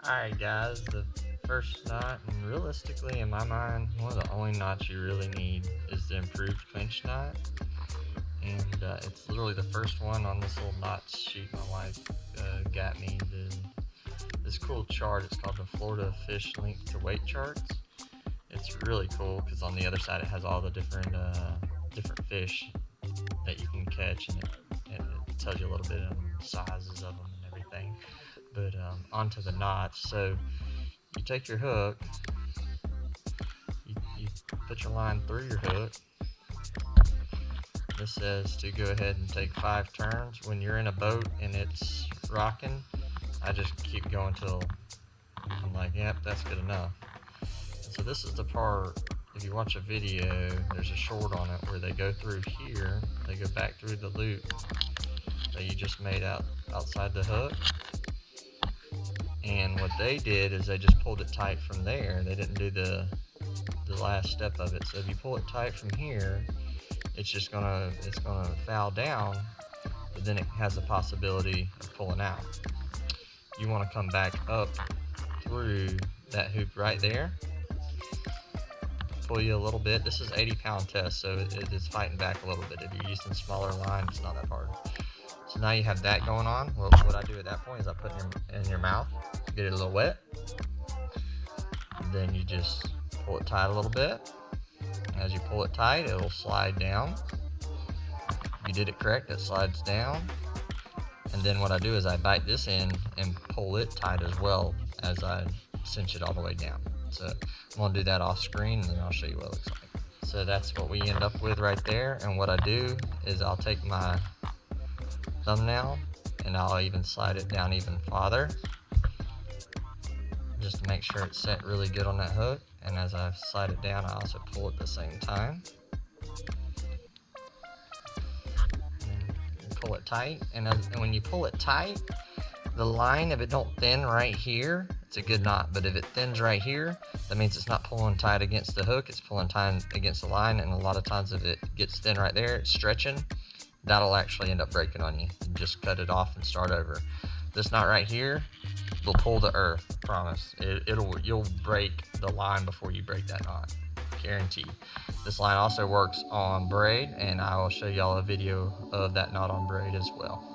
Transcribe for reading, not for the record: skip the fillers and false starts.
Alright guys, the first knot, and realistically in my mind, one of the only knots you really need is the improved clinch knot. And it's literally the first one on this little knot sheet my wife got me. This cool chart, it's called the Florida Fish Length to Weight Charts. It's really cool because on the other side it has all the different fish that you can catch, and it tells you a little bit of sizes of them and everything. But onto the knots. So you take your hook, you put your line through your hook. This says to go ahead and take 5 turns. When you're in a boat and it's rocking, I just keep going till I'm like, yep, that's good enough. So this is the part, if you watch a video, there's a short on it where they go through here, they go back through the loop that you just made outside the hook. And what they did is they just pulled it tight from there. They didn't do the last step of it. So if you pull it tight from here, it's gonna foul down, but then it has the possibility of pulling out. You want to come back up through that hoop right there, pull you a little bit. This is 80-pound test, so it is fighting back a little bit. If you're using smaller line, it's not that hard. So now you have that going on. Well, what I do at that point is I put it in your mouth, get it a little wet, and then you just pull it tight a little bit. As you pull it tight, it'll slide down. If you did it correct, it slides down. And then what I do is I bite this end and pull it tight as well as I cinch it all the way down. So I'm gonna do that off screen, and then I'll show you what it looks like. So that's what we end up with right there. And what I do is I'll take my thumbnail and I'll even slide it down even farther, just to make sure it's set really good on that hook. And as I slide it down, I also pull at the same time. And pull it tight. And when you pull it tight, the line, if it don't thin right here, it's a good knot. But if it thins right here, that means it's not pulling tight against the hook, it's pulling tight against the line. And a lot of times if it gets thin right there, it's stretching, that'll actually end up breaking on you. You just cut it off and start over. This knot right here will pull to earth, promise. You'll break the line before you break that knot, guarantee. This line also works on braid, and I will show y'all a video of that knot on braid as well.